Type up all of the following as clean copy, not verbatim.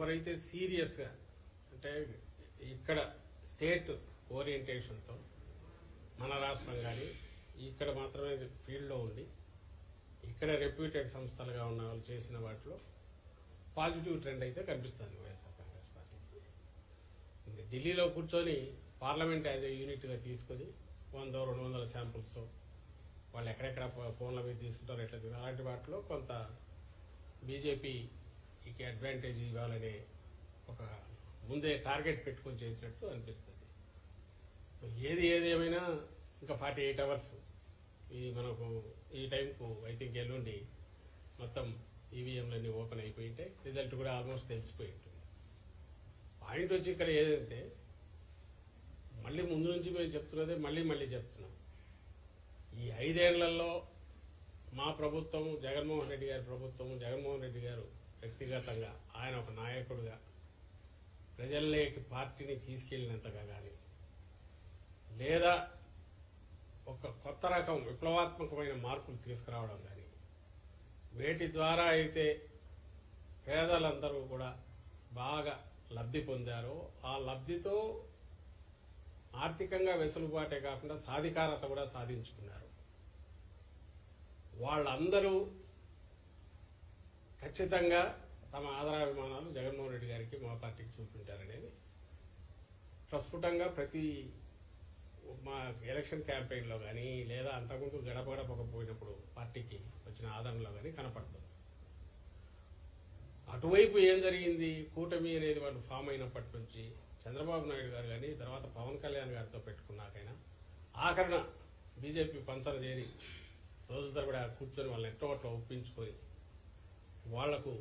ఎవరైతే సీరియస్గా అంటే ఇక్కడ స్టేట్ ఓరియంటేషన్తో మన రాష్ట్రం కానీ ఇక్కడ మాత్రమే ఫీల్డ్లో ఉండి ఇక్కడ రెప్యూటెడ్ సంస్థలుగా ఉన్న వాళ్ళు చేసిన వాటిలో పాజిటివ్ ట్రెండ్ అయితే కనిపిస్తుంది వైఎస్ఆర్ కాంగ్రెస్ పార్టీకి. ఢిల్లీలో కూర్చొని పార్లమెంట్ యాజ్ ఏ యూనిట్గా తీసుకొని 100-200 శాంపుల్స్ వాళ్ళు ఎక్కడెక్కడ ఫోన్ల మీద తీసుకుంటారో ఎట్లా అలాంటి వాటిలో కొంత బీజేపీకి అడ్వాంటేజ్ ఇవ్వాలనే ఒక ముందే టార్గెట్ పెట్టుకొని చేసినట్టు అనిపిస్తుంది. సో ఏది ఏమైనా ఇంకా 48 అవర్స్ మనకు ఈ టైంకు ఐ థింక్ ఎల్లుండి మొత్తం ఈవీఎంలన్నీ ఓపెన్ అయిపోయి ఉంటాయి. రిజల్ట్ కూడా ఆల్మోస్ట్ తెలిసిపోయి ఉంటుంది. పాయింట్ వచ్చి ఇక్కడ ఏదంటే మళ్ళీ ముందు నుంచి మేము చెప్తున్నదే మళ్ళీ చెప్తున్నాం. ఈ 5 ఏళ్లలో మా ప్రభుత్వం, జగన్మోహన్ రెడ్డి గారి ప్రభుత్వం, జగన్మోహన్ రెడ్డి గారు వ్యక్తిగతంగా ఆయన ఒక నాయకుడిగా ప్రజల్లోకి పార్టీని తీసుకెళ్లినంతగా కానీ లేదా ఒక కొత్త రకం విప్లవాత్మకమైన మార్పులు తీసుకురావడం కానీ వేటి ద్వారా అయితే పేదలందరూ కూడా బాగా లబ్ధి పొందారో ఆ లబ్ధితో ఆర్థికంగా వెసులుబాటే కాకుండా సాధికారత కూడా సాధించుకున్నారు. వాళ్ళందరూ ఖచ్చితంగా తమ ఆదరాభిమానాలు జగన్మోహన్ రెడ్డి గారికి మా పార్టీకి చూపించారనేది ప్రస్ఫుటంగా ప్రతి మా ఎలక్షన్ క్యాంపెయిన్లో కానీ లేదా అంతకుముందు గడపకపోయినప్పుడు పార్టీకి వచ్చిన ఆదరణలో కానీ కనపడుతుంది. అటువైపు ఏం జరిగింది, కూటమి అనేది వాళ్ళు ఫామ్ అయినప్పటి నుంచి చంద్రబాబు నాయుడు గారు కానీ తర్వాత పవన్ కళ్యాణ్ గారితో పెట్టుకున్నాకైనా ఆఖరణ బీజేపీ పంచన చేరి రోజుల తరబడి కూర్చొని వాళ్ళని ఎట్టోట్లా ఒప్పించుకొని వాళ్లకు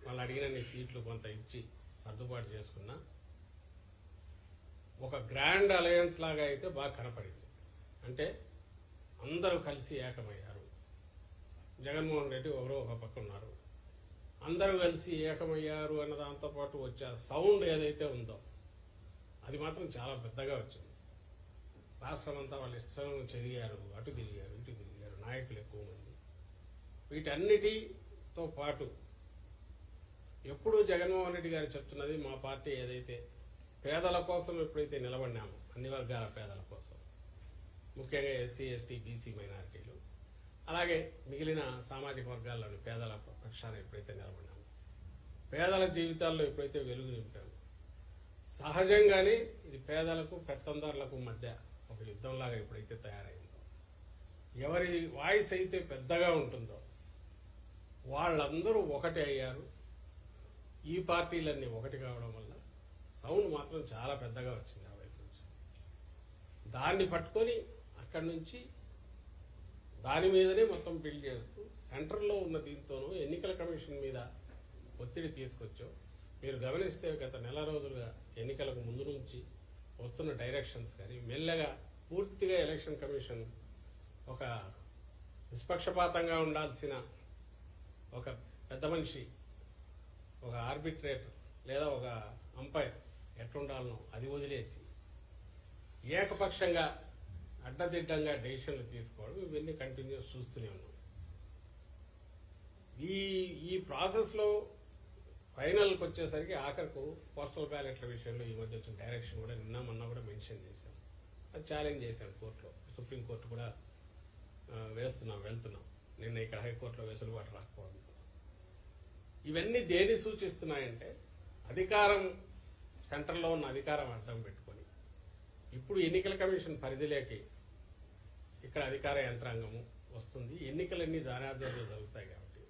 వాళ్ళు అడిగినన్ని సీట్లు కొంత ఇచ్చి సర్దుబాటు చేసుకున్నా ఒక గ్రాండ్ అలయన్స్ లాగా అయితే బాగా కనపడింది. అంటే అందరూ కలిసి ఏకమయ్యారు. జగన్మోహన్ రెడ్డి ఎవరో ఒక పక్క ఉన్నారు, అందరూ కలిసి ఏకమయ్యారు అన్న దాంతో పాటు వచ్చే సౌండ్ ఏదైతే ఉందో అది మాత్రం చాలా పెద్దగా వచ్చింది. రాష్ట్రం అంతా వాళ్ళు ఇష్టం చెదిగారు, అటు తిరిగారు, ఇటు తిరిగారు, నాయకులు ఎక్కువ మంది. వీటన్నిటితో పాటు ఎప్పుడు జగన్మోహన్ రెడ్డి గారు చెప్తున్నది మా పార్టీ ఏదైతే పేదల కోసం ఎప్పుడైతే నిలబడినామో అన్ని వర్గాల పేదల కోసం, ముఖ్యంగా ఎస్సీ, ఎస్టీ, బీసీ మైనారిటీలు అలాగే మిగిలిన సామాజిక వర్గాల్లోని పేదల పక్షాన ఎప్పుడైతే నిలబడినామో, పేదల జీవితాల్లో ఎప్పుడైతే వెలుగు నింపామో, సహజంగానే ఇది పేదలకు పెత్తందారులకు మధ్య ఒక యుద్ధంలాగా ఎప్పుడైతే తయారైందో, ఎవరి వాయిస్ అయితే పెద్దగా ఉంటుందో వాళ్ళందరూ ఒకటే అయ్యారు. ఈ పార్టీలన్నీ ఒకటి కావడం వల్ల సౌండ్ మాత్రం చాలా పెద్దగా వచ్చింది ఆ వైపు నుంచి. దాన్ని పట్టుకొని అక్కడి నుంచి దాని మీదనే మొత్తం బిల్డ్ చేస్తూ సెంటర్లో ఉన్న దీంతోనూ ఎన్నికల కమిషన్ మీద ఒత్తిడి తీసుకొచ్చో మీరు గమనిస్తే గత నెల రోజులుగా ఎన్నికలకు ముందు నుంచి వస్తున్న డైరెక్షన్స్ కానీ మెల్లగా పూర్తిగా ఎలక్షన్ కమిషన్ ఒక నిష్పక్షపాతంగా ఉండాల్సిన ఒక పెద్ద మనిషి, ఒక ఆర్బిట్రేటర్ లేదా ఒక అంపైర్ ఎట్లుండాలనో అది వదిలేసి ఏకపక్షంగా అడ్డదిడ్డంగా డెసిషన్లు తీసుకోవడం ఇవన్నీ కంటిన్యూస్ చూస్తూనే ఉన్నాం. ఈ ప్రాసెస్ లో ఫైనల్కి వచ్చేసరికి ఆఖరకు పోస్టల్ బ్యాలెట్ల విషయంలో ఈ మధ్య వచ్చిన డైరెక్షన్ కూడా నిన్న మొన్న కూడా మెన్షన్ చేశాం. అది ఛాలెంజ్ చేశాం కోర్టులో, సుప్రీంకోర్టు కూడా వెళ్తున్నాం. నిన్న ఇక్కడ హైకోర్టులో వెసులుబాటు రాకపోవడంతో ఇవన్నీ దేని సూచిస్తున్నాయంటే అధికారం, సెంటర్లో ఉన్న అధికారం అడ్డం పెట్టుకొని ఇప్పుడు ఎన్నికల కమిషన్ పరిధిలోకి ఇక్కడ అధికార యంత్రాంగము వస్తుంది. ఎన్నికలన్నీ దానాధ్వర్యంలో జరుగుతాయి కాబట్టి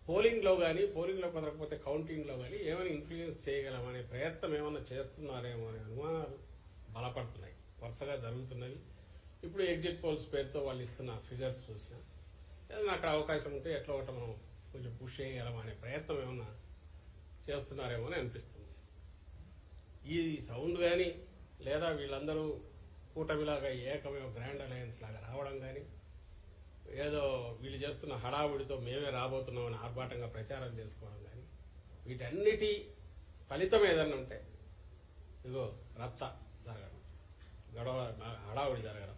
పోలింగ్లో కానీ, పోలింగ్లో కుదరకపోతే కౌంటింగ్లో కానీ ఏమైనా ఇన్ఫ్లుయెన్స్ చేయగలమనే ప్రయత్నం ఏమైనా చేస్తున్నారేమో అనే అనుమానాలు బలపడుతున్నాయి, వరుసగా జరుగుతున్నవి. ఇప్పుడు ఎగ్జిట్ పోల్స్ పేరుతో వాళ్ళు ఇస్తున్న ఫిగర్స్ చూసినా ఏదైనా అక్కడ అవకాశం ఉంటే ఎట్లా ఒకటి మనం కొంచెం పుష్ చేయగలం అనే ప్రయత్నం ఏమన్నా చేస్తున్నారేమో అని అనిపిస్తుంది. ఈ సౌండ్ కానీ లేదా వీళ్ళందరూ కూటమిలాగా ఏకమే గ్రాండ్ అలయన్స్ లాగా రావడం కానీ, ఏదో వీళ్ళు చేస్తున్న హడావుడితో మేమే రాబోతున్నామని ఆర్భాటంగా ప్రచారం చేసుకోవడం కానీ, వీటన్నిటి ఫలితం ఏదన్నా ఉంటే ఇదిగో రచ్చ జరగడం, గొడవ హడావుడి జరగడం,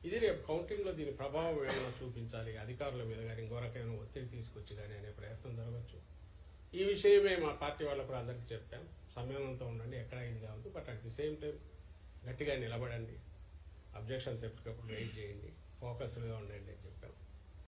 ఇది రేపు కౌంటింగ్ లో దీని ప్రభావం ఏమైనా చూపించాలి అధికారుల మీద కానీ, ఇంకో రకమైన ఒత్తిడి తీసుకొచ్చి కానీ అనే ప్రయత్నం జరగచ్చు. ఈ విషయమే మా పార్టీ వాళ్ళకు కూడా అందరికీ చెప్పాం. సంయమనంతో ఉండండి, ఎక్కడ ఇది కావద్దు, but at the same time గట్టిగా నిలబడండి, అబ్జెక్షన్స్ ఎప్పటికప్పుడు రైజ్ చేయండి, ఫోకస్గా ఉండండి అని చెప్పాం.